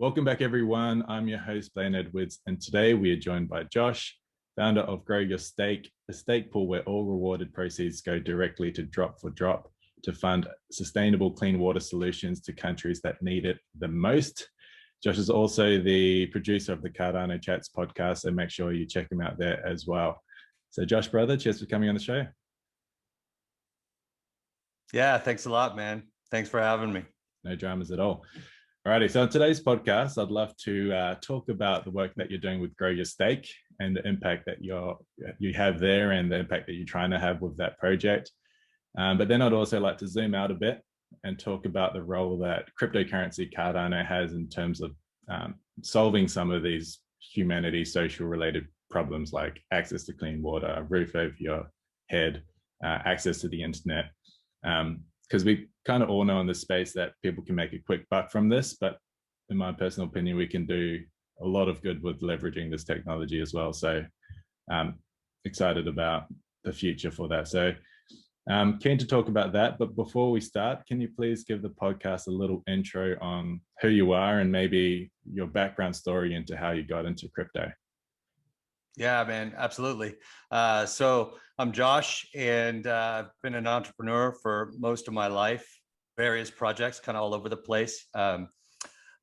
Welcome back, everyone. I'm your host, Blaine Edwards, and today we are joined by Josh, founder of Grow Your Stake, a stake pool where all rewarded proceeds go directly to Drop for Drop to fund sustainable clean water solutions to countries that need it the most. Josh is also the producer of the Cardano Chats podcast, so make sure you check him out there as well. So Josh, brother, cheers for coming on the show. Yeah, thanks a lot, man. Thanks for having me. No dramas at all. Alrighty, so in today's podcast, I'd love to talk about the work that you're doing with Grow Your Stake and the impact that you have there and the impact that you're trying to have with that project. But then I'd also like to zoom out a bit and talk about the role that cryptocurrency Cardano has in terms of solving some of these humanity social related problems like access to clean water, a roof over your head, access to the internet. Because we kind of all know in this space that people can make a quick buck from this, but in my personal opinion, we can do a lot of good with leveraging this technology as well. So I'm excited about the future for that. So keen to talk about that. But before we start, can you please give the podcast a little intro on who you are and maybe your background story into how you got into crypto? Yeah, man, absolutely. So I'm Josh, and I've been an entrepreneur for most of my life, various projects kind of all over the place. But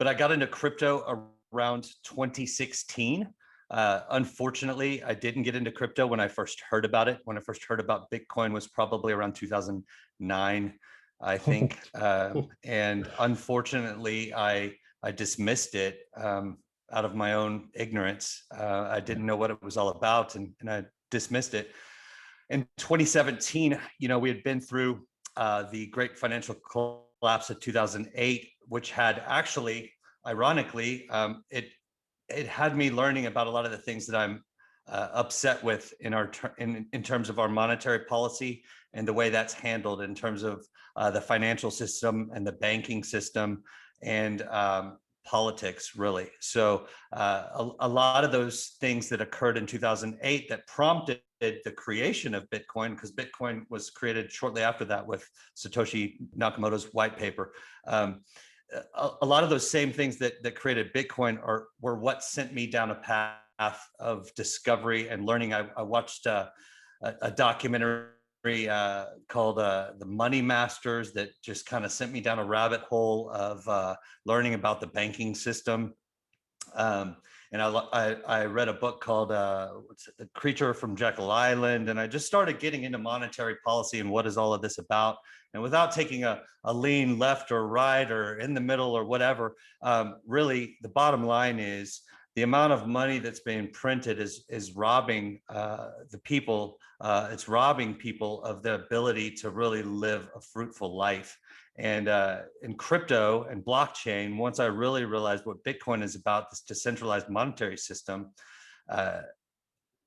I got into crypto around 2016. Unfortunately, I didn't get into crypto when I first heard about it. When I first heard about Bitcoin was probably around 2009, I think. And unfortunately, I dismissed it. Out of my own ignorance. I didn't know what it was all about, and I dismissed it. In 2017, we had been through the great financial collapse of 2008, which had actually, ironically, it had me learning about a lot of the things that I'm upset with in terms of our monetary policy and the way that's handled in terms of the financial system and the banking system and politics, really. So a lot of those things that occurred in 2008 that prompted the creation of Bitcoin, because Bitcoin was created shortly after that with Satoshi Nakamoto's white paper. A lot of those same things that created Bitcoin were what sent me down a path of discovery and learning. I watched a documentary called The Money Masters that just kind of sent me down a rabbit hole of learning about the banking system. And I read a book called The Creature from Jekyll Island, and I just started getting into monetary policy and what is all of this about. And without taking a lean left or right or in the middle or whatever, really the bottom line is the amount of money that's being printed is robbing the people. It's robbing people of the ability to really live a fruitful life. And in crypto and blockchain, once I really realized what Bitcoin is about, this decentralized monetary system,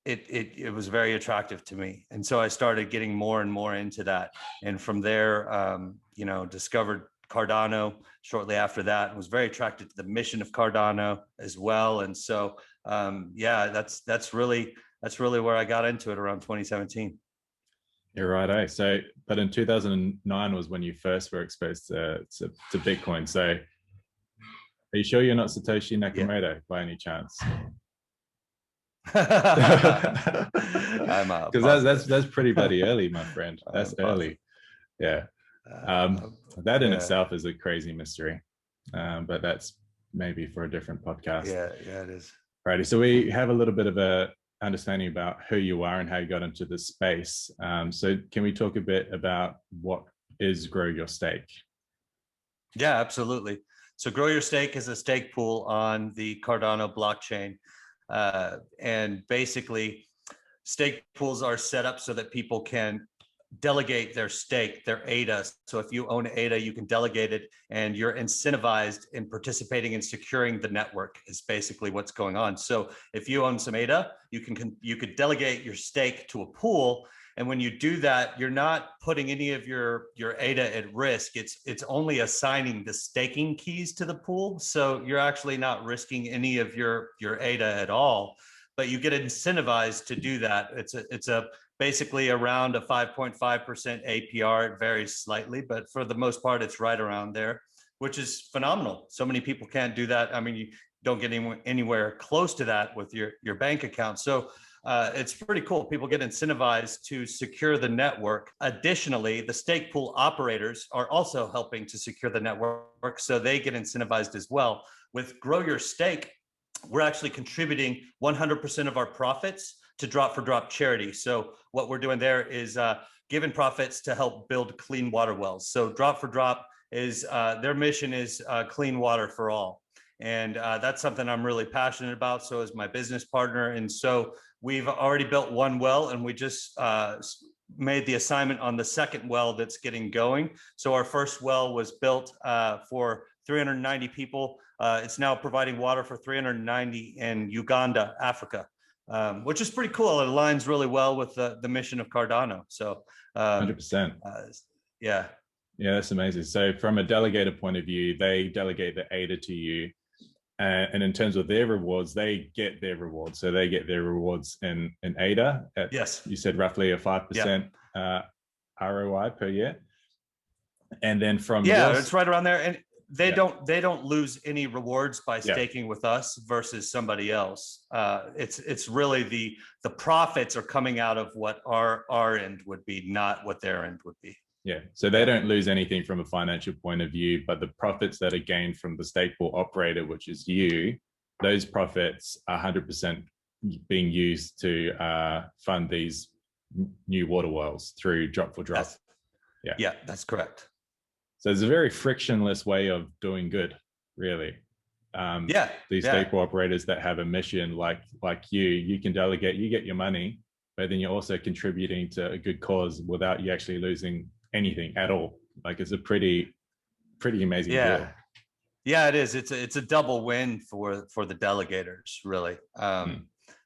it was very attractive to me. And so I started getting more and more into that. And from there, discovered Cardano shortly after that, and was very attracted to the mission of Cardano as well. And so, yeah, that's really where I got into it around 2017. You're right, eh? So, but in 2009 was when you first were exposed to Bitcoin. So, are you sure you're not Satoshi Nakamoto by any chance? Because that's pretty bloody early, my friend. That's early. Yeah. That in itself is a crazy mystery, but that's maybe for a different podcast. Yeah, it is. Righty. So we have a little bit of a understanding about who you are and how you got into this space. So can we talk a bit about what is Grow Your Stake? Yeah, absolutely. So Grow Your Stake is a stake pool on the Cardano blockchain. And basically, stake pools are set up so that people can delegate their stake, their ADA. So if you own ADA, you can delegate it, and you're incentivized in participating in securing the network is basically what's going on. So if you own some ADA, you could delegate your stake to a pool. And when you do that, you're not putting any of your ADA at risk. It's only assigning the staking keys to the pool. So you're actually not risking any of your ADA at all, but you get incentivized to do that. It's basically around a 5.5% APR. It varies slightly, but for the most part, it's right around there. which is phenomenal. So many people can't do that. I mean, you don't get anywhere close to that with your bank account. So it's pretty cool. People get incentivized to secure the network. Additionally, the stake pool operators are also helping to secure the network, so they get incentivized as well. With Grow Your Stake, we're actually contributing 100% of our profits to Drop for Drop charity. So what we're doing there is giving profits to help build clean water wells. So Drop for Drop is their mission is clean water for all. And that's something I'm really passionate about. So is my business partner. And so we've already built one well, and we just made the assignment on the second well that's getting going. So our first well was built for 390 people. It's now providing water for 390 in Uganda, Africa, which is pretty cool. It aligns really well with the mission of Cardano. So 100%. Yeah. Yeah, that's amazing. So from a delegator point of view, they delegate the ADA to you. And in terms of their rewards, they get their rewards. So they get their rewards in ADA at, yes, you said roughly a 5% ROI per year. And then from it's right around there. And they don't lose any rewards by staking with us versus somebody else. It's really the profits are coming out of what our end would be, not what their end would be. Yeah, so they don't lose anything from a financial point of view, but the profits that are gained from the stake pool operator, which is you, those profits are 100% being used to fund these new water wells through Drop for Drop. Yeah, that's correct. So it's a very frictionless way of doing good, really. These stake pool operators that have a mission like you can delegate, you get your money, but then you're also contributing to a good cause without you actually losing anything at all. Like it's a pretty amazing deal. Yeah, it is. It's a double win for the delegators, really,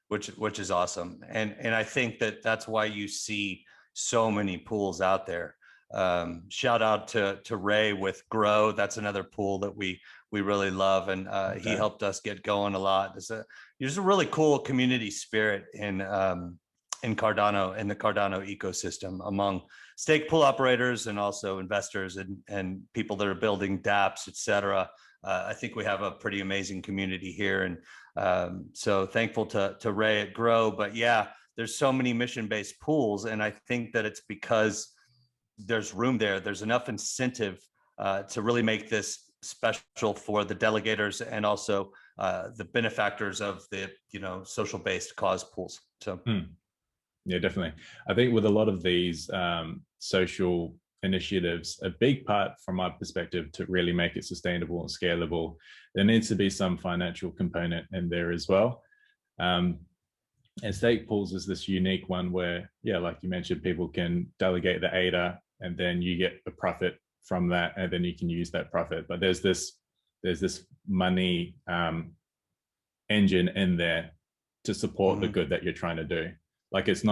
which is awesome. And I think that's why you see so many pools out there. Shout out to Ray with Grow. That's another pool that we really love, and he helped us get going a lot. There's a really cool community spirit in Cardano, in the Cardano ecosystem, among stake pool operators and also investors and people that are building dApps, et cetera. I think we have a pretty amazing community here. And so thankful to Ray at Grow. But yeah, there's so many mission-based pools. And I think that it's because there's room there. There's enough incentive to really make this special for the delegators and also the benefactors of the social-based cause pools. So. Yeah, definitely. I think with a lot of these social initiatives, a big part from my perspective to really make it sustainable and scalable, there needs to be some financial component in there as well. And stake pools is this unique one where, like you mentioned, people can delegate the ADA and then you get a profit from that, and then you can use that profit. But there's this money engine in there to support the good that you're trying to do. Like this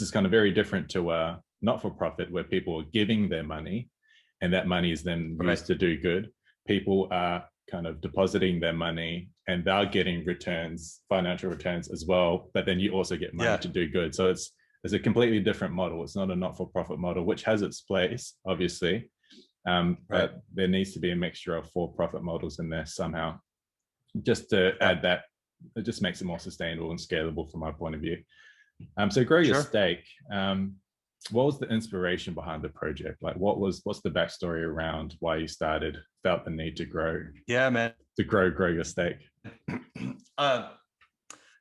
is kind of very different to not-for-profit where people are giving their money and that money is then used to do good. People are kind of depositing their money and they're getting returns, financial returns as well, but then you also get money to do good. So it's a completely different model. It's not a not-for-profit model, which has its place, obviously, but there needs to be a mixture of for-profit models in there somehow, just to add that. It just makes it more sustainable and scalable from my point of view. So Grow Your Stake, what was the inspiration behind the project? Like what's the backstory around why you felt the need to grow? Yeah, man. To grow Your Stake.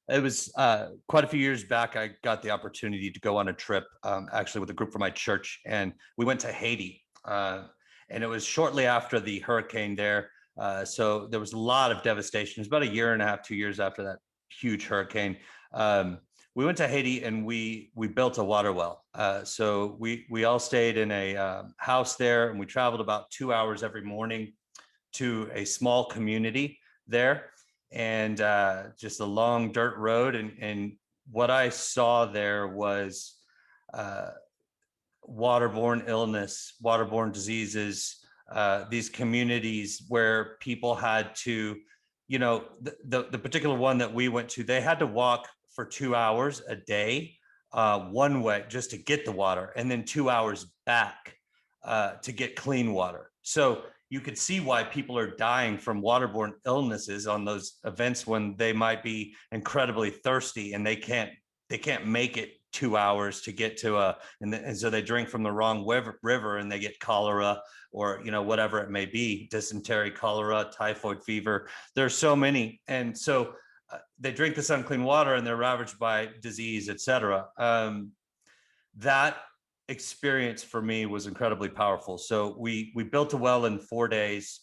It was quite a few years back. I got the opportunity to go on a trip, actually with a group from my church, and we went to Haiti. And it was shortly after the hurricane there. So there was a lot of devastation. It was about a year and a half, 2 years after that huge hurricane. We went to Haiti and we built a water well. So we all stayed in a house there, and we traveled about 2 hours every morning to a small community there, and just a long dirt road. And what I saw there was waterborne illness, waterborne diseases, these communities where people had to, the particular one that we went to, they had to walk for 2 hours a day, one way just to get the water, and then 2 hours back to get clean water. So you could see why people are dying from waterborne illnesses on those events when they might be incredibly thirsty and they can't make it 2 hours to get to and so they drink from the wrong river and they get cholera or, you know, whatever it may be, dysentery, cholera, typhoid fever. There's so many. And so they drink this unclean water and they're ravaged by disease, etc. That experience for me was incredibly powerful. So we built a well in 4 days,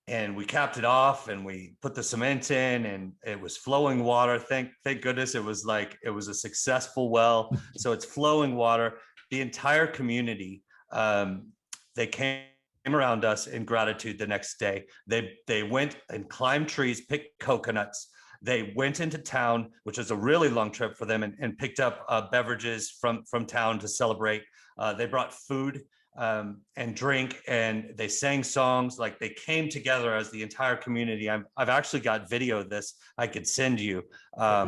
and we capped it off and we put the cement in and it was flowing water. Thank goodness it was a successful well. So it's flowing water. The entire community, they came around us in gratitude the next day. They went and climbed trees, picked coconuts. They went into town, which was a really long trip for them, and picked up beverages from town to celebrate. They brought food and drink, and they sang songs. Like, they came together as the entire community. I've actually got video of this I could send you.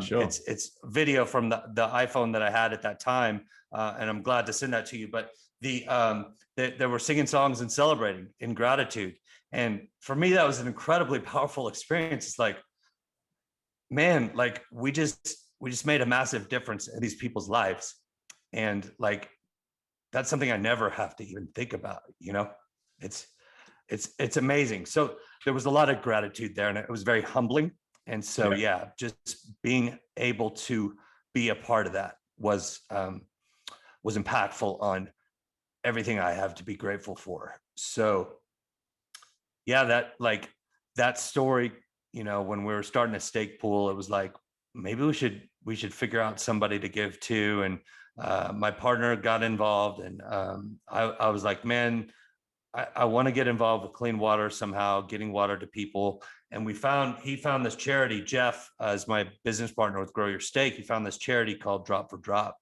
Sure. It's video from the iPhone that I had at that time, and I'm glad to send that to you. But they were singing songs and celebrating in gratitude, and for me that was an incredibly powerful experience. It's like, man, like we just made a massive difference in these people's lives, and like that's something I never have to even think about, you know. It's amazing. So there was a lot of gratitude there, and it was very humbling. And so yeah, just being able to be a part of that was impactful on everything I have to be grateful for. So yeah, that story, you know, when we were starting a stake pool, it was like, maybe we should figure out somebody to give to. And my partner got involved, and I was like, man, I want to get involved with clean water somehow, getting water to people. And he found this charity. Jeff, as my business partner with Grow Your Stake, he found this charity called Drop for Drop,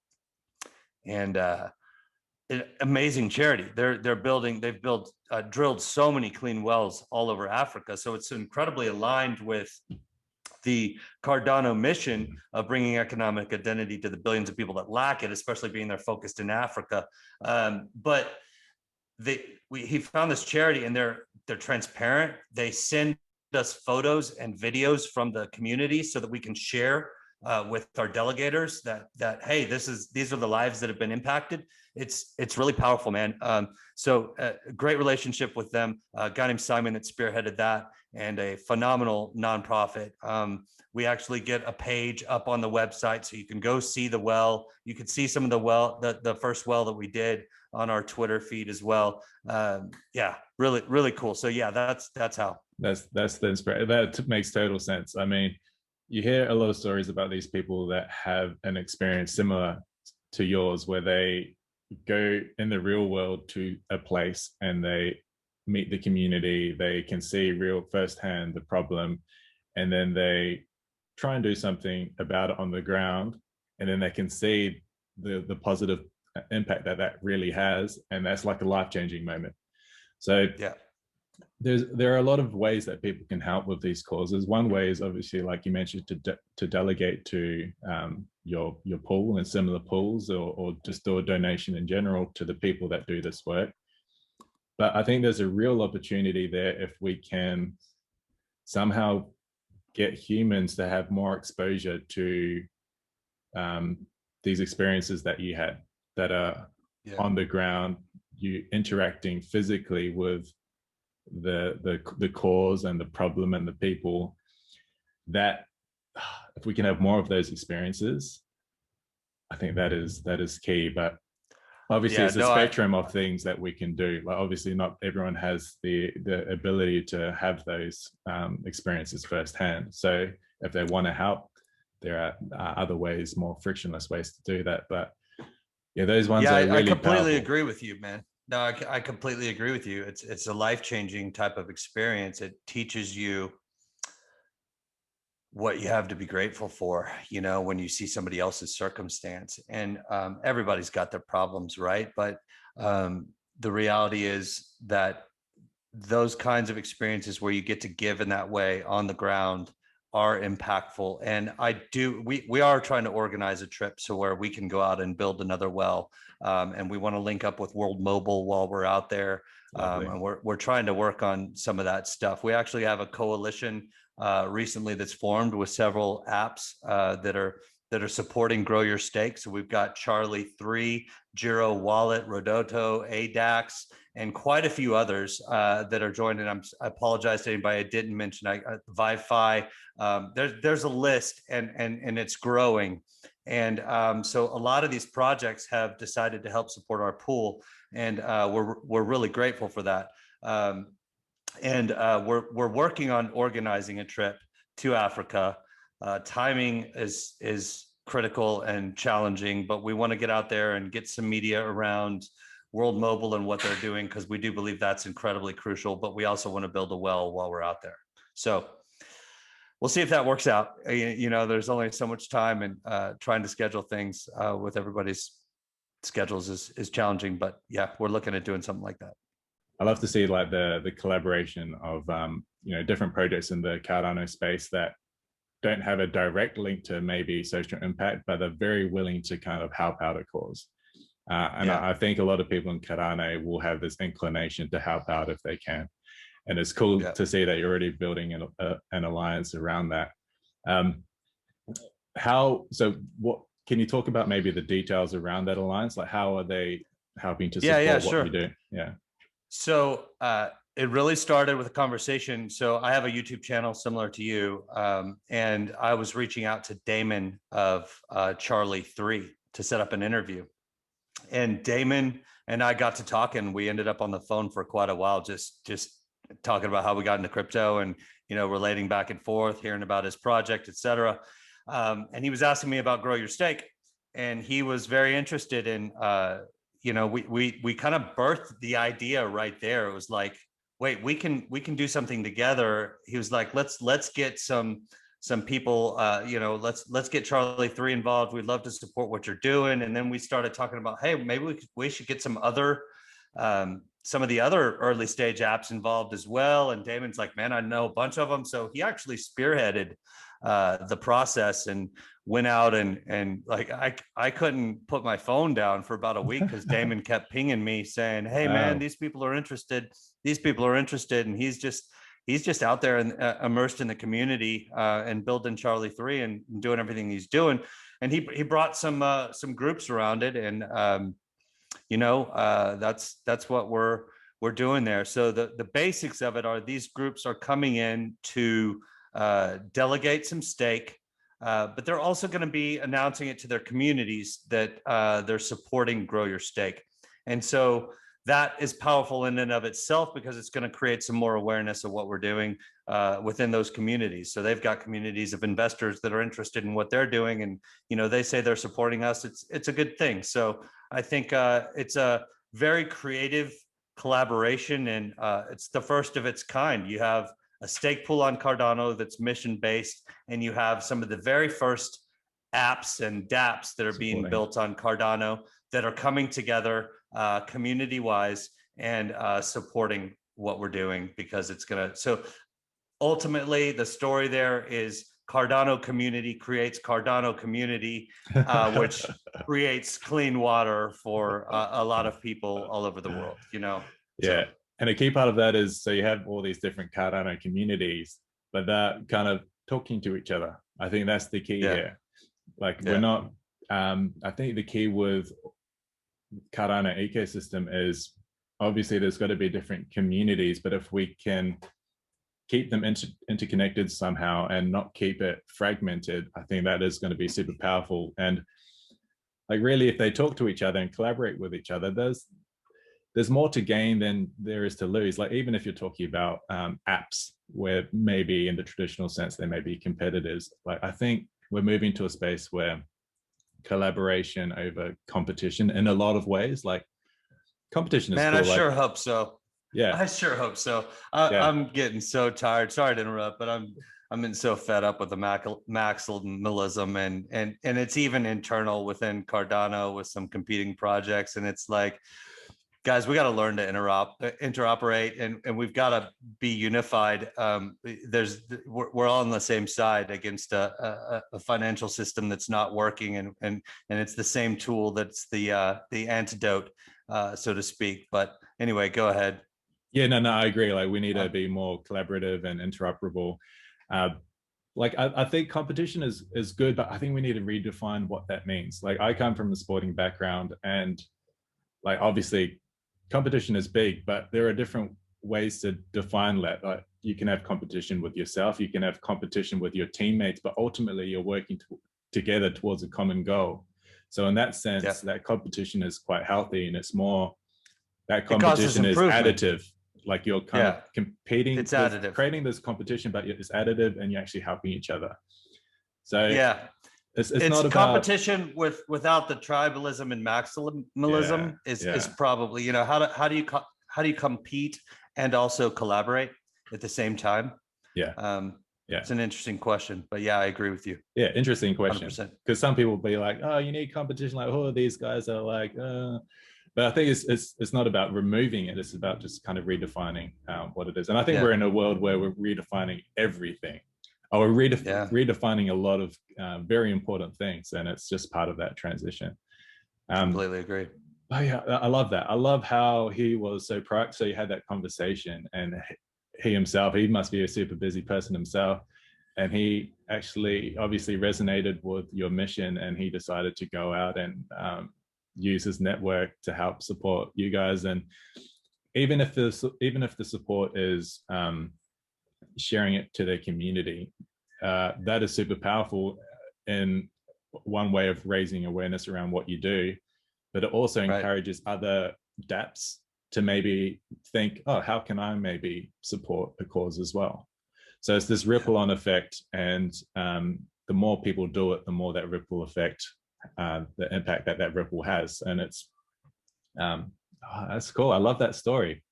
and amazing charity. They've drilled so many clean wells all over Africa. So it's incredibly aligned with the Cardano mission of bringing economic identity to the billions of people that lack it, especially being they're focused in Africa. But he found this charity, and they're transparent. They send us photos and videos from the community so that we can share with our delegators that hey, these are the lives that have been impacted. It's really powerful, man. So great relationship with them. A guy named Simon that spearheaded that, and a phenomenal nonprofit. We actually get a page up on the website, so you can go see the well. You can see some of the first well that we did on our Twitter feed as well. Yeah, really, really cool. So yeah, that's how. That's the inspiration. That makes total sense. I mean, you hear a lot of stories about these people that have an experience similar to yours, where they go in the real world to a place and they meet the community, they can see real firsthand the problem, and then they try and do something about it on the ground, and then they can see the positive impact that really has, and that's like a life-changing moment. So yeah, there are a lot of ways that people can help with these causes. One way is obviously, like you mentioned, to delegate to your pool and similar pools, or just do a donation in general to the people that do this work. But I think there's a real opportunity there if we can somehow get humans to have more exposure to these experiences that you had, that are on the ground, you interacting physically with the cause and the problem and the people. That if we can have more of those experiences, I think that is key. But obviously it's a spectrum of things that we can do. Like, obviously not everyone has the ability to have those experiences firsthand. So if they want to help, there are other ways, more frictionless ways to do that. But yeah, those ones are really I completely powerful. agree with you, man. No, I completely agree with you. It's a life-changing type of experience. It teaches you what you have to be grateful for, you know, when you see somebody else's circumstance. And everybody's got their problems, right? But the reality is that those kinds of experiences where you get to give in that way on the ground are impactful. And we are trying to organize a trip so where we can go out and build another well. And we want to link up with World Mobile while we're out there. And we're trying to work on some of that stuff. We actually have a coalition recently that's formed with several apps that are supporting Grow Your Stake. So we've got Charlie 3, Giro Wallet, Rodoto, ADAX, and quite a few others that are joining. I apologize to anybody I didn't mention. ViFi. There's a list, and it's growing. And so a lot of these projects have decided to help support our pool, and we're really grateful for that. And we're working on organizing a trip to Africa. Timing is critical and challenging, but we want to get out there and get some media around World Mobile and what they're doing, because we do believe that's incredibly crucial, but we also want to build a well while we're out there. So we'll see if that works out. You know, there's only so much time, and trying to schedule things with everybody's schedules is challenging, but yeah, we're looking at doing something like that. I love to see like the collaboration of you know, different projects in the Cardano space that don't have a direct link to maybe social impact, but they're very willing to kind of help out a cause. And I think a lot of people in Cardano will have this inclination to help out if they can. And it's cool to see that you're already building an alliance around that. What can you talk about maybe the details around that alliance? Like, how are they helping to support what you do? Yeah. So it really started with a conversation. So I have a YouTube channel similar to you, and I was reaching out to Damon of Charlie 3 to set up an interview. And Damon and I got to talk, and we ended up on the phone for quite a while, just talking about how we got into crypto, and you know, relating back and forth, hearing about his project, etc. And he was asking me about Grow Your Stake, and he was very interested in. You know, we kind of birthed the idea right there. It was like, wait, we can do something together. He was like, let's get some people, you know, let's get Charlie 3 involved. We'd love to support what you're doing. And then we started talking about, hey, maybe we should get some of the other early stage apps involved as well. And Damon's like, man, I know a bunch of them. So he actually spearheaded the process and went out and like I couldn't put my phone down for about a week because Damon kept pinging me saying, hey man, these people are interested, and he's just out there and immersed in the community and building Charlie 3 and doing everything he's doing. And he brought some groups around it, and you know, that's what we're doing there. So the basics of it are these groups are coming in to delegate some stake, but they're also going to be announcing it to their communities that they're supporting Grow Your Stake. And so that is powerful in and of itself, because it's going to create some more awareness of what we're doing within those communities. So they've got communities of investors that are interested in what they're doing, and you know, they say they're supporting us. It's a good thing. So I think it's a very creative collaboration, and it's the first of its kind. You have a stake pool on Cardano that's mission based, and you have some of the very first apps and dApps that are being built on Cardano that are coming together community wise and supporting what we're doing, because it's gonna. So ultimately, the story there is Cardano community creates Cardano community, which creates clean water for a lot of people all over the world. You know. Yeah. So. And a key part of that is, so you have all these different Cardano communities, but they're kind of talking to each other. I think that's the key here. Like we're not, I think the key with Cardano ecosystem is obviously there's got to be different communities, but if we can keep them interconnected somehow and not keep it fragmented, I think that is going to be super powerful. And like really, if they talk to each other and collaborate with each other, there's more to gain than there is to lose. Like even if you're talking about apps where maybe in the traditional sense, they may be competitors. Like I think we're moving to a space where collaboration over competition in a lot of ways, like competition is cool. I sure hope so. Yeah. I sure hope so. I'm getting so tired. Sorry to interrupt, but I'm getting so fed up with the maximalism and it's even internal within Cardano with some competing projects. And it's like, Guys, we got to learn to interoperate, and we've got to be unified. We're all on the same side against a financial system that's not working, and it's the same tool that's the antidote, so to speak. But anyway, go ahead. Yeah, no, I agree. Like, we need to be more collaborative and interoperable. Like, I think competition is good, but I think we need to redefine what that means. Like, I come from a sporting background, and like, obviously competition is big, but there are different ways to define that. Like, you can have competition with yourself, you can have competition with your teammates, but ultimately you're working together towards a common goal. So in that sense, that competition is quite healthy, and it's more, that competition is additive. Like, you're kind of competing, it's additive, creating this competition, but it's additive, and you're actually helping each other. So it's not about competition without the tribalism and maximalism is probably, you know, how do you compete and also collaborate at the same time? It's an interesting question, but yeah, I agree with you. Yeah, interesting question. 100%. Because some people be like, oh, you need competition, like, oh, these guys are like, but I think it's not about removing it, it's about just kind of redefining what it is. And I think we're in a world where we're redefining everything. We're redefining a lot of very important things, and it's just part of that transition. Completely agree. Oh yeah, I love that. I love how he was so proactive. So you had that conversation, and he himself, he must be a super busy person himself, and he actually obviously resonated with your mission, and he decided to go out and use his network to help support you guys. And even if the support is sharing it to their community, that is super powerful in one way of raising awareness around what you do, but it also encourages other dApps to maybe think, oh, how can I maybe support the cause as well? So it's this ripple on effect, and the more people do it, the more that ripple effect, the impact that ripple has. And it's that's cool. I love that story.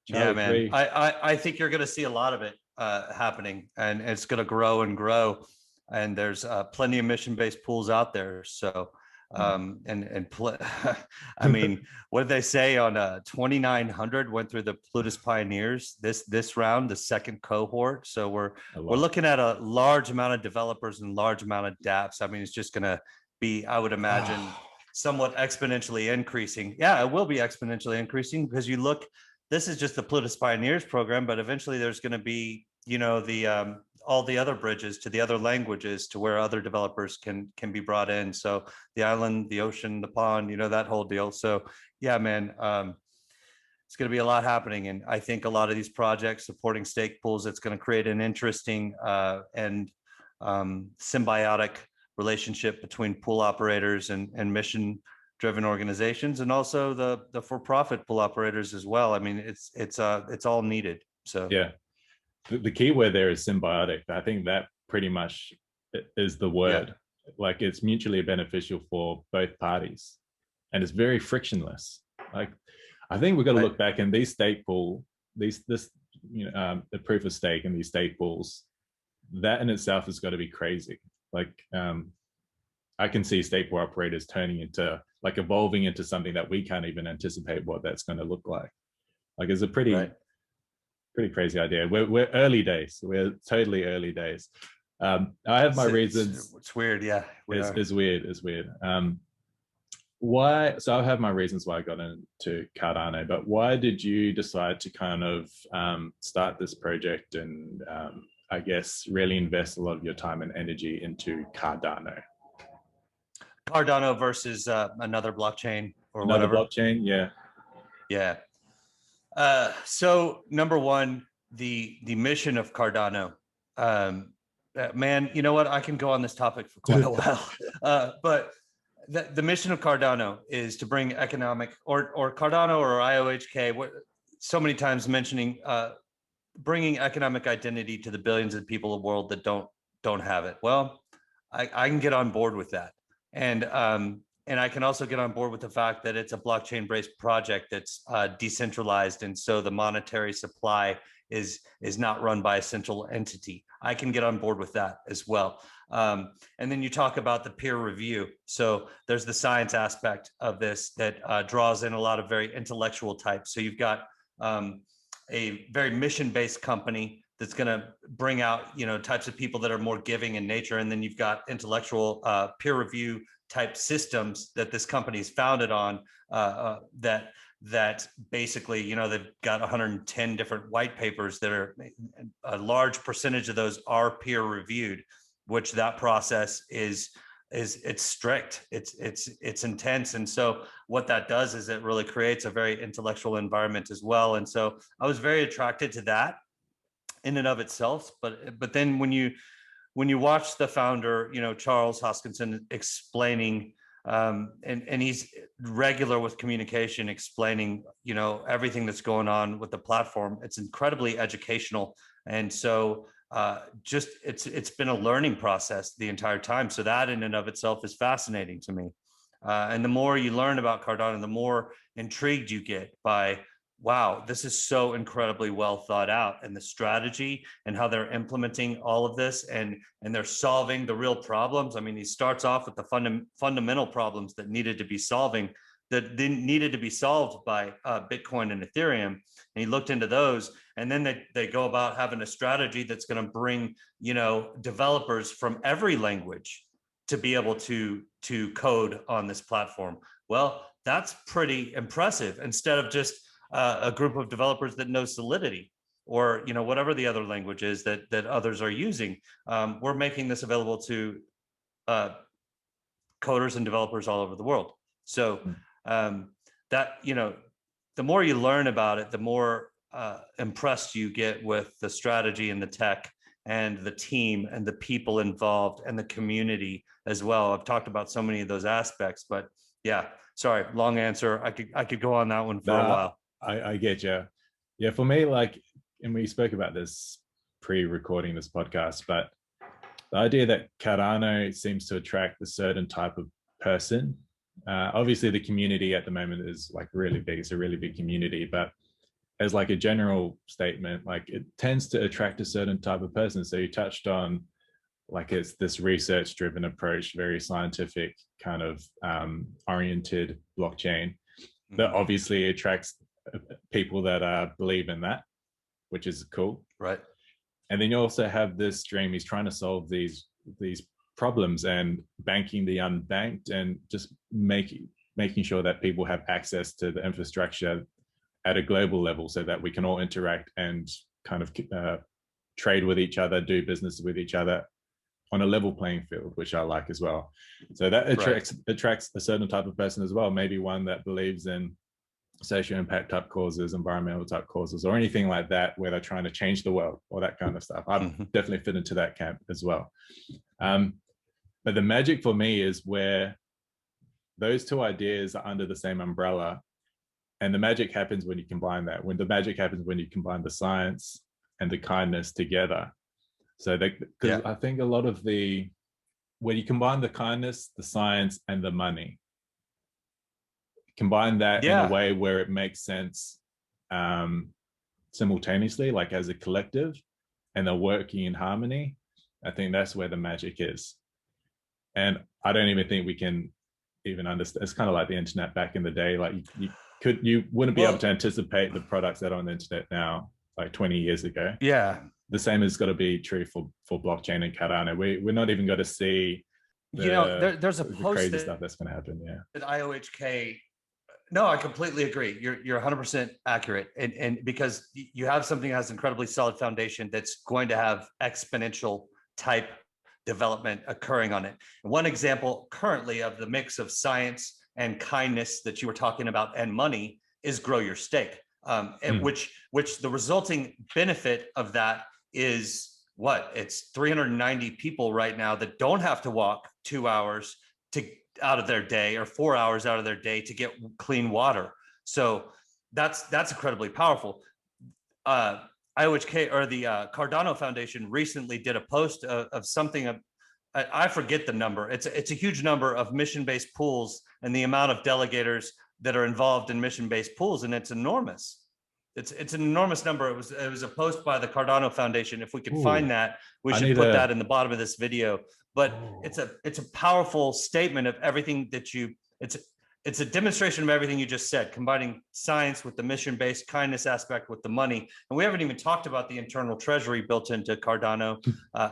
Charlie, man, I think you're going to see a lot of it happening, and it's going to grow and grow, and there's plenty of mission-based pools out there. So I mean, what did they say on 2,900 went through the Plutus Pioneers this round, the second cohort. So we're looking at a large amount of developers and large amount of dApps. I mean, it's just going to be, I would imagine, somewhat exponentially increasing. Yeah, it will be exponentially increasing, because you look, this is just the Plutus Pioneers program, but eventually there's going to be, you know, the all the other bridges to the other languages, to where other developers can be brought in. So the island, the ocean, the pond, you know, that whole deal. So yeah, man, it's going to be a lot happening. And I think a lot of these projects supporting stake pools, it's going to create an interesting and symbiotic relationship between pool operators and mission-driven organizations, and also the for-profit pool operators as well. I mean, it's all needed. So yeah, the key word there is symbiotic. I think that pretty much is the word. Like, it's mutually beneficial for both parties, and it's very frictionless. Like, I think we've got to look back, and these stake pool, the proof of stake and these stake pools, that in itself has got to be crazy. Like, I can see stake pool operators turning into, like, evolving into something that we can't even anticipate what that's going to look like. Like, it's a pretty crazy idea. We're early days. We're totally early days. I have my reasons. It's weird. Yeah. It's weird. It's weird. Why? So I have my reasons why I got into Cardano, but why did you decide to kind of start this project and I guess really invest a lot of your time and energy into Cardano? Cardano versus another blockchain or another whatever. Blockchain, yeah. Yeah. So number one, the mission of Cardano. Man, you know what? I can go on this topic for quite a while. But the mission of Cardano is to bring economic, or Cardano or IOHK, so many times mentioning bringing economic identity to the billions of people in the world that don't have it. Well, I can get on board with that. And I can also get on board with the fact that it's a blockchain-based project that's decentralized, and so the monetary supply is not run by a central entity. I can get on board with that as well. And then you talk about the peer review. So there's the science aspect of this that draws in a lot of very intellectual types. So you've got a very mission-based company that's going to bring out, you know, types of people that are more giving in nature. And then you've got intellectual peer review type systems that this company is founded on that basically, you know, they've got 110 different white papers that are a large percentage of those are peer reviewed, which that process is it's strict, it's intense. And so what that does is it really creates a very intellectual environment as well. And so I was very attracted to that in and of itself. But then when you watch the founder, you know, Charles Hoskinson explaining, and he's regular with communication, explaining, you know, everything that's going on with the platform, it's incredibly educational. And so just it's been a learning process the entire time. So that in and of itself is fascinating to me. And the more you learn about Cardano, the more intrigued you get by, wow, this is so incredibly well thought out, and the strategy and how they're implementing all of this, and they're solving the real problems. I mean, he starts off with the fundamental problems that needed to be needed to be solved by Bitcoin and Ethereum. And he looked into those, and then they go about having a strategy that's going to bring, you know, developers from every language to be able to code on this platform. Well, that's pretty impressive. Instead of just a group of developers that know Solidity, or, you know, whatever the other language is that others are using, we're making this available to coders and developers all over the world. So that, you know, the more you learn about it, the more impressed you get with the strategy and the tech and the team and the people involved and the community as well. I've talked about so many of those aspects, but yeah, sorry, long answer. I could go on that one for a while. I get you. Yeah, for me, like, and we spoke about this pre-recording this podcast, but the idea that Cardano seems to attract a certain type of person. Obviously, the community at the moment is like really big. It's a really big community, but as like a general statement, like it tends to attract a certain type of person. So you touched on, like, it's this research-driven approach, very scientific kind of oriented blockchain that obviously attracts people that believe in that, which is cool. Right. And then you also have this dream. He's trying to solve these problems and banking the unbanked, and just making sure that people have access to the infrastructure at a global level so that we can all interact and kind of trade with each other, do business with each other on a level playing field, which I like as well. So that attracts a certain type of person as well, maybe one that believes in social impact type causes, environmental type causes, or anything like that, where they're trying to change the world or that kind of stuff. I definitely fit into that camp as well. But the magic for me is where those two ideas are under the same umbrella, and the magic happens when you combine that. When the magic happens when you combine the science and the kindness together. So because I think a lot of when you combine the kindness, the science, and the money, combine that in a way where it makes sense simultaneously, like as a collective, and they're working in harmony, I think that's where the magic is. And I don't even think we can even understand. It's kind of like the internet back in the day. Like you wouldn't be able to anticipate the products that are on the internet now, like 20 years ago. Yeah. The same has got to be true for blockchain and Cardano. We're not even going to see there's a post crazy stuff that's going to happen. Yeah. At IOHK. No, I completely agree. You're 100% accurate. And because you have something that has incredibly solid foundation that's going to have exponential type development occurring on it. And one example currently of the mix of science and kindness that you were talking about and money is Grow Your Stake, and which the resulting benefit of that is what? It's 390 people right now that don't have to walk 2 hours out of their day, or 4 hours out of their day, to get clean water. So that's incredibly powerful. IOHK, or the Cardano Foundation, recently did a post of something. I forget the number. It's a huge number of mission-based pools and the amount of delegators that are involved in mission-based pools, and it's enormous. It's an enormous number. It was a post by the Cardano Foundation. If we could Ooh, find that, we I should need put a. that in the bottom of this video. But Oh, it's a powerful statement of everything that you. It's a demonstration of everything you just said, combining science with the mission-based kindness aspect with the money. And we haven't even talked about the internal treasury built into Cardano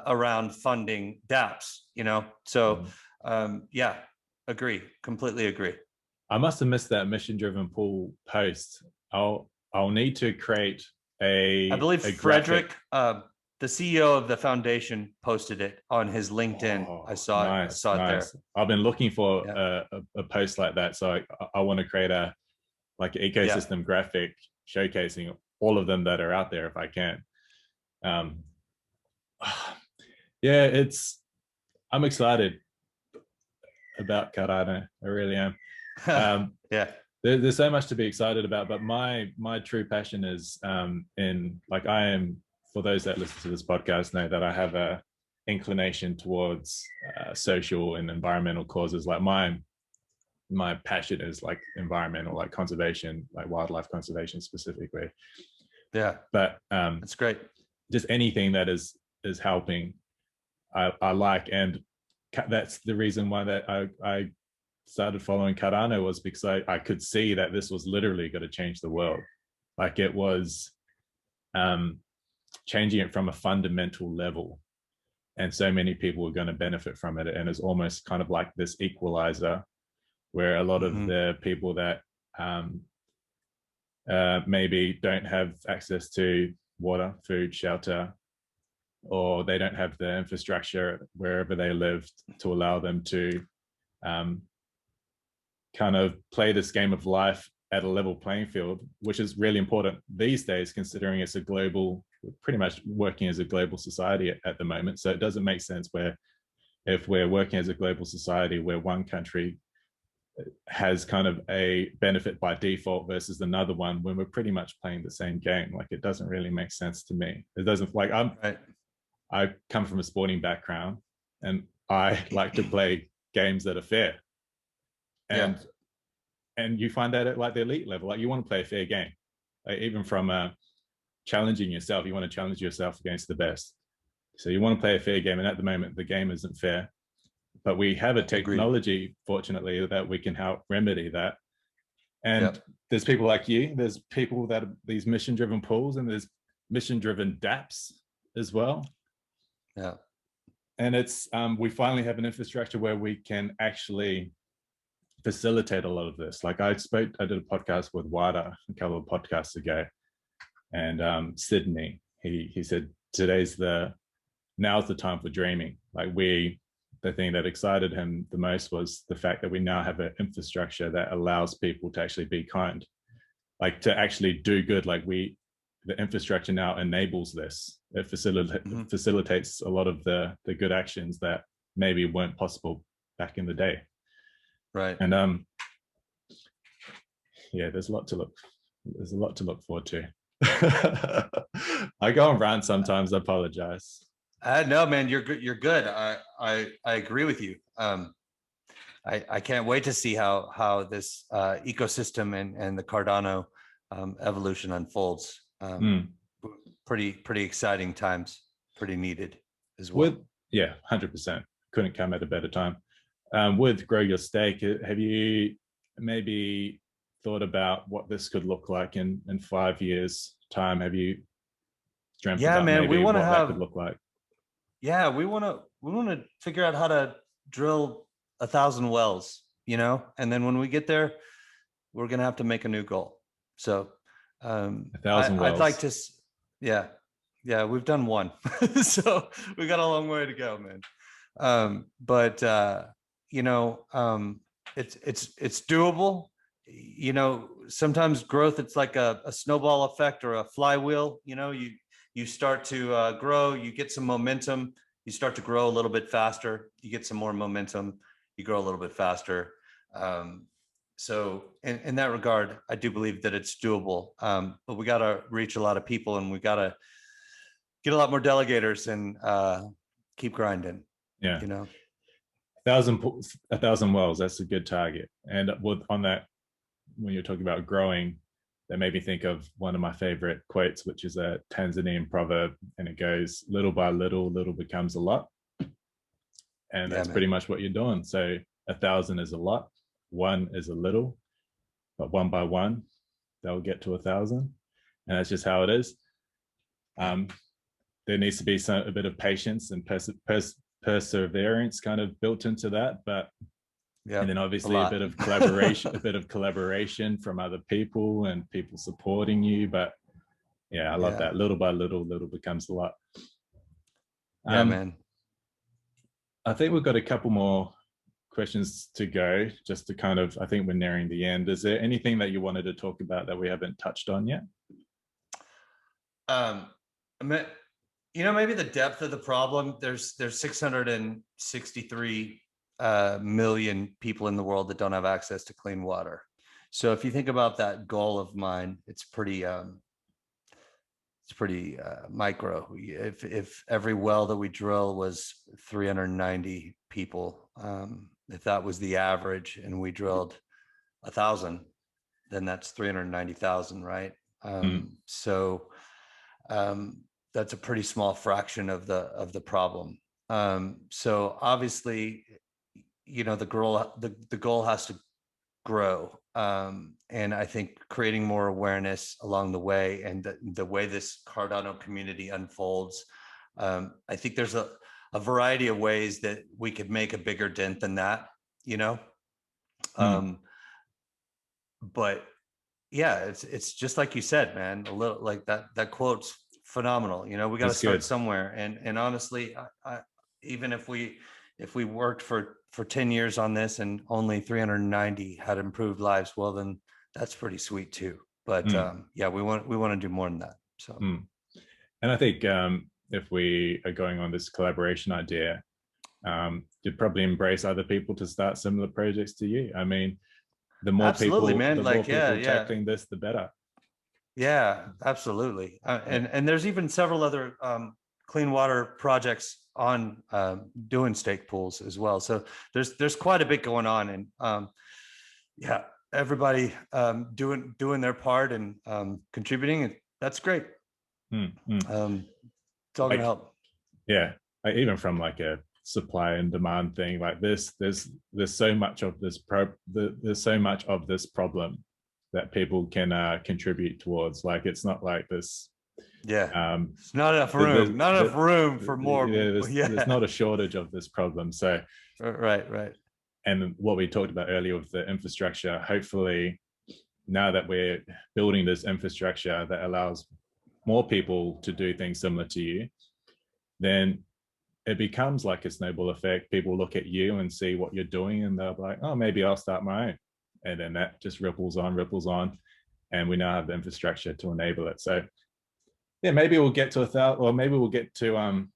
around funding dApps. You know, so yeah, agree, completely agree. I must have missed that mission-driven pool post. I'll need to create I believe a graphic. Frederick, the CEO of the foundation, posted it on his LinkedIn. Oh, I saw it. I nice, saw it there. nice. I've been looking for Yeah. a post like that, so I want to create a like an Yeah. ecosystem graphic showcasing all of them that are out there if I can. Um, yeah, I'm excited about Cardano. I really am. Yeah. There's so much to be excited about, but my true passion is in like I am. For those that listen to this podcast, know that I have a inclination towards social and environmental causes. Like my passion is like environmental, like conservation, like wildlife conservation specifically. Yeah. But That's great. just anything that is helping, I like, and that's the reason why that I started following Cardano was because I could see that this was literally going to change the world. Like it was changing it from a fundamental level. And so many people were going to benefit from it. And it's almost kind of like this equalizer where a lot of the people that maybe don't have access to water, food, shelter, or they don't have the infrastructure wherever they live to allow them to kind of play this game of life at a level playing field, which is really important these days, considering it's a global, pretty much working as a global society at the moment. So it doesn't make sense where if we're working as a global society where one country has kind of a benefit by default versus another one when we're pretty much playing the same game. Like it doesn't really make sense to me. It doesn't, like I come from a sporting background and I like to play games that are fair. And you find that at like the elite level, like you want to play a fair game, like even from challenging yourself, you want to challenge yourself against the best. So you want to play a fair game. And at the moment, the game isn't fair. But we have a technology, fortunately, that we can help remedy that. And there's people like you, there's people that are these mission-driven pools, and there's mission-driven dApps as well. Yeah. And it's we finally have an infrastructure where we can actually facilitate a lot of this. Like I did a podcast with Wada a couple of podcasts ago, and Sydney, he said now's the time for dreaming. Like the thing that excited him the most was the fact that we now have an infrastructure that allows people to actually be kind, like to actually do good. Like the infrastructure now enables this. It facilitates a lot of the good actions that maybe weren't possible back in the day. Right. And yeah, there's a lot to look forward to. I go on rant sometimes. I apologize. No, man, you're good. You're good. I agree with you. I can't wait to see how this ecosystem and the Cardano evolution unfolds. Pretty exciting times. Pretty needed as well. 100%. Couldn't come at a better time. With Grow Your Stake, have you maybe thought about what this could look like in 5 years' time? Have you dreamt about maybe we want to have that could look like? Yeah, we want to figure out how to drill 1,000 wells, and then when we get there, we're gonna have to make a new goal. So 1,000 wells. I'd like to, yeah, we've done one, so we got a long way to go, man. But it's doable. Sometimes growth, it's like a snowball effect or a flywheel. You start to grow, you get some momentum, you start to grow a little bit faster, you get some more momentum, you grow a little bit faster. So in that regard, I do believe that it's doable. But we got to reach a lot of people, and we got to get a lot more delegators and keep grinding. Yeah. 1,000 wells, that's a good target. And on that, when you're talking about growing, that made me think of one of my favorite quotes, which is a Tanzanian proverb, and it goes, little by little, little becomes a lot. And that's pretty much what you're doing. So 1,000 is a lot, one is a little, but one by one, they'll get to 1,000. And that's just how it is. There needs to be a bit of patience and perseverance kind of built into that, but and then obviously a bit of collaboration from other people and people supporting you. But yeah, I love that. Little by little, little becomes a lot. Man. I think we've got a couple more questions to go, just to kind of, I think we're nearing the end. Is there anything that you wanted to talk about that we haven't touched on yet? Maybe the depth of the problem. There's 663 million people in the world that don't have access to clean water. So if you think about that goal of mine, it's pretty micro. If every well that we drill was 390 people, if that was the average and we drilled 1,000, then that's 390,000, right? So that's a pretty small fraction of the problem. So obviously, the goal has to grow. And I think creating more awareness along the way, and the way this Cardano community unfolds, I think there's a variety of ways that we could make a bigger dent than that, but yeah, it's just like you said, man, a little like that quote's phenomenal. We got to start somewhere. And honestly, I even if we worked for 10 years on this and only 390 had improved lives, well, then that's pretty sweet too. But yeah, we want to do more than that. So, and I think if we are going on this collaboration idea, you'd probably embrace other people to start similar projects to you. I mean, the more absolutely, people, man. the like, more people tackling this, the better. Yeah, absolutely. And there's even several other clean water projects on doing stake pools as well. So there's quite a bit going on, and yeah, everybody doing their part and contributing, and that's great. It's all gonna help. Yeah, even from like a supply and demand thing like this, there's so much of this there's so much of this problem that people can contribute towards. Like, it's not like this. It's not enough room. Not enough room for more. There's not a shortage of this problem. So right. And what we talked about earlier with the infrastructure, hopefully now that we're building this infrastructure that allows more people to do things similar to you, then it becomes like a snowball effect. People look at you and see what you're doing, and they're like, oh, maybe I'll start my own. And then that just ripples on. And we now have the infrastructure to enable it. So yeah, maybe we'll get to 1,000, or maybe we'll get to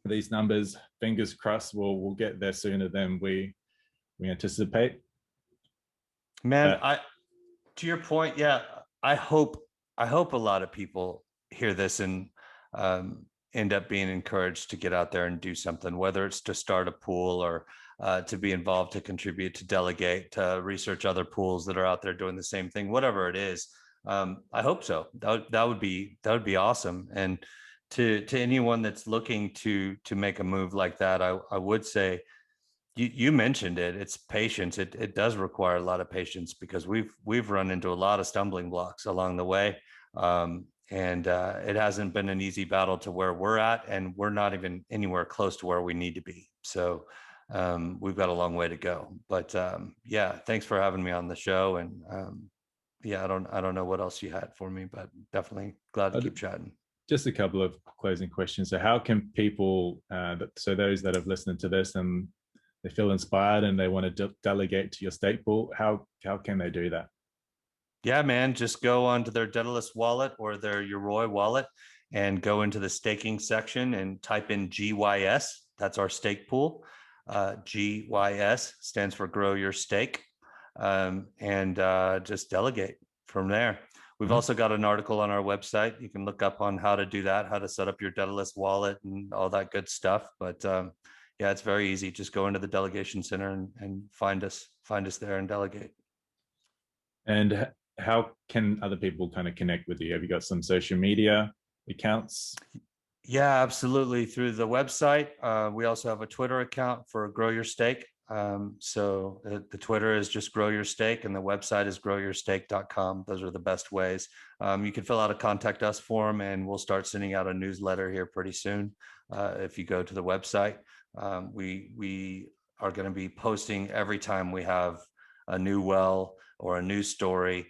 these numbers. Fingers crossed, we'll get there sooner than we anticipate. Man, to your point, yeah, I hope a lot of people hear this and end up being encouraged to get out there and do something, whether it's to start a pool or to be involved, to contribute, to delegate, to research other pools that are out there doing the same thing, whatever it is. I hope so. That would be awesome. And to anyone that's looking to make a move like that, I would say, you mentioned it. It's patience. It does require a lot of patience, because we've run into a lot of stumbling blocks along the way, and it hasn't been an easy battle to where we're at, and we're not even anywhere close to where we need to be. So we've got a long way to go. But yeah, thanks for having me on the show. And yeah, I don't know what else you had for me, but definitely glad to keep chatting. Just a couple of closing questions. So how can people, so those that have listened to this and they feel inspired and they want to delegate to your stake pool, how can they do that? Yeah, man, just go onto their Daedalus wallet or their Yoroi wallet and go into the staking section and type in GYS. That's our stake pool. GYS stands for Grow Your Stake. And just delegate from there. We've also got an article on our website. You can look up on how to do that, how to set up your Daedalus wallet and all that good stuff. But yeah, it's very easy. Just go into the delegation center and find us there and delegate. And how can other people kind of connect with you? Have you got some social media accounts? Yeah, absolutely. Through the website. We also have a Twitter account for Grow Your Stake. So the Twitter is just Grow Your Stake, and the website is growyourstake.com. Those are the best ways. You can fill out a contact us form, and we'll start sending out a newsletter here pretty soon. If you go to the website, we are going to be posting every time we have a new well or a new story.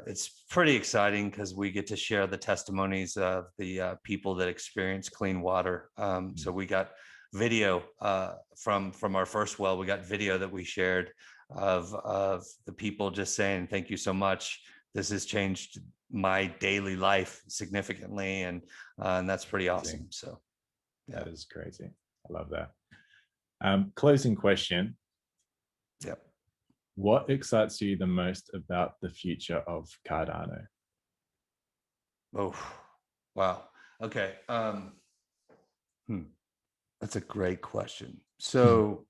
It's pretty exciting because we get to share the testimonies of the people that experience clean water. So we got video from our first well. We got video that we shared of the people just saying, thank you so much. This has changed my daily life significantly. And that's pretty awesome. So yeah. That is crazy. I love that. Closing question. Yep. What excites you the most about the future of Cardano? Oh, wow. Okay. That's a great question. So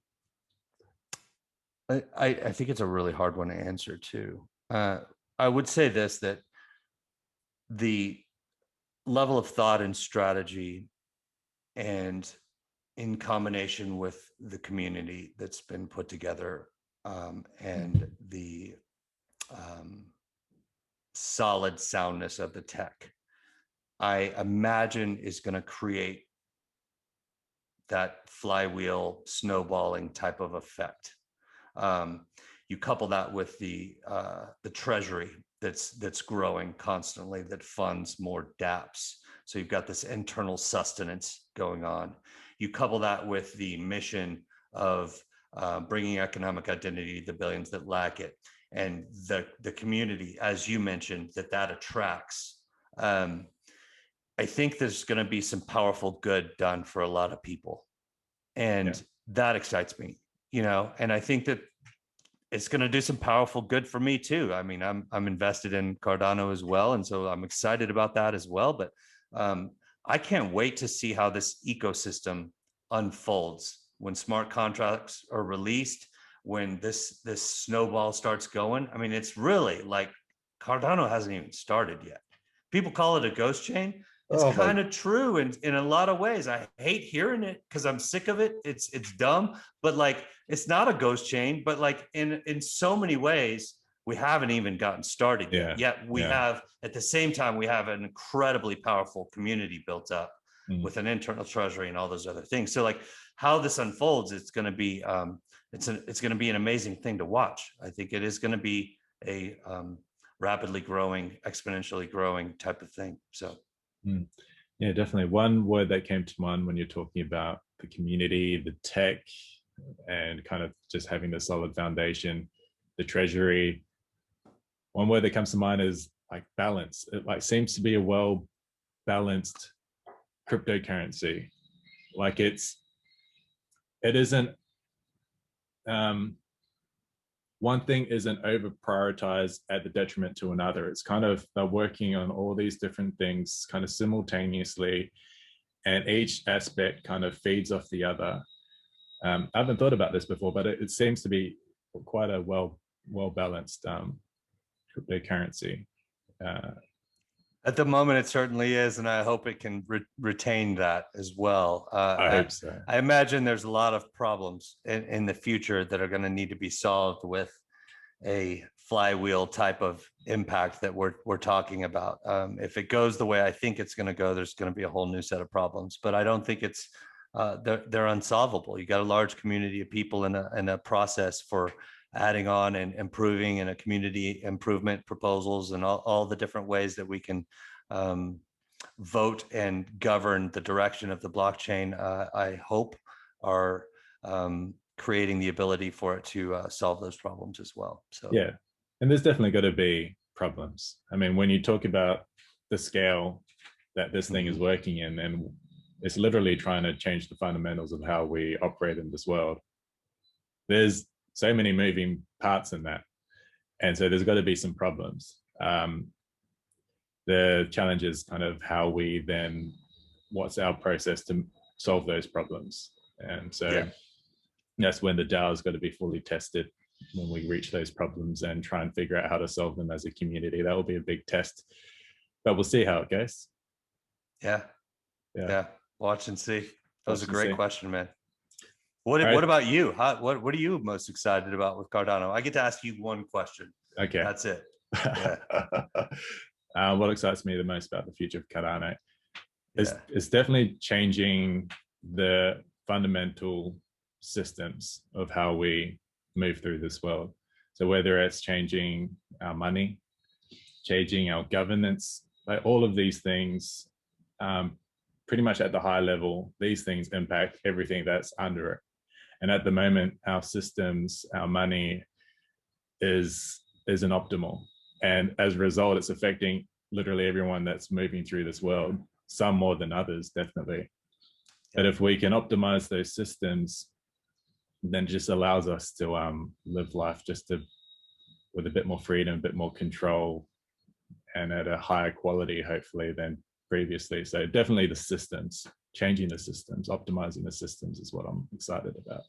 I think it's a really hard one to answer too. I would say this, that the level of thought and strategy, and in combination with the community that's been put together, and the solid soundness of the tech, I imagine is going to create that flywheel snowballing type of effect. You couple that with the treasury that's growing constantly, that funds more dApps. So you've got this internal sustenance going on. You couple that with the mission of bringing economic identity to the billions that lack it, and the community, as you mentioned, that attracts. I think there's going to be some powerful good done for a lot of people, and that excites me, and I think that it's going to do some powerful good for me too. I mean, I'm invested in Cardano as well, and so I'm excited about that as well. But I can't wait to see how this ecosystem unfolds when smart contracts are released, when this snowball starts going. I mean, it's really like Cardano hasn't even started yet. People call it a ghost chain. It's kind of true in a lot of ways. I hate hearing it because I'm sick of it. It's dumb, but like, it's not a ghost chain, but like in so many ways, we haven't even gotten started yet. Yet we have, at the same time, we have an incredibly powerful community built up with an internal treasury and all those other things. So like, how this unfolds, it's going to be it's going to be an amazing thing to watch. I think it is going to be a rapidly growing, exponentially growing type of thing. So. Yeah, definitely. One word that came to mind when you're talking about the community, the tech, and kind of just having the solid foundation, the treasury. One word that comes to mind is like balance. It like seems to be a well-balanced cryptocurrency. Like it isn't one thing isn't over prioritized at the detriment to another. It's kind of, they're working on all these different things kind of simultaneously, and each aspect kind of feeds off the other. I haven't thought about this before, but it seems to be quite a well-balanced cryptocurrency. At the moment, it certainly is, and I hope it can retain that as well. I hope so. I imagine there's a lot of problems in the future that are going to need to be solved with a flywheel type of impact that we're talking about. If it goes the way I think it's going to go, there's going to be a whole new set of problems. But I don't think it's they're unsolvable. You got a large community of people in a process for adding on and improving, and a community improvement proposals, and all the different ways that we can vote and govern the direction of the blockchain, I hope are creating the ability for it to solve those problems as well. So yeah, and there's definitely got to be problems. I mean, when you talk about the scale that this thing is working in, and it's literally trying to change the fundamentals of how we operate in this world, there's so many moving parts in that, and so there's got to be some problems. The challenge is kind of how we then, what's our process to solve those problems, and so that's when the DAO has got to be fully tested. when we reach those problems and try and figure out how to solve them as a community. That will be a big test, but we'll see how it goes. Yeah. Watch and see. That was a great question, man. What about you? What are you most excited about with Cardano? I get to ask you one question. Okay. That's it. Yeah. What excites me the most about the future of Cardano is definitely changing the fundamental systems of how we move through this world. So whether it's changing our money, changing our governance, like all of these things, pretty much at the high level, these things impact everything that's under it. And at the moment, our systems, our money isn't optimal. And as a result, it's affecting literally everyone that's moving through this world, some more than others, definitely. But if we can optimize those systems, then it just allows us to live life with a bit more freedom, a bit more control, and at a higher quality, hopefully, than previously. So definitely the systems, changing the systems, optimizing the systems is what I'm excited about.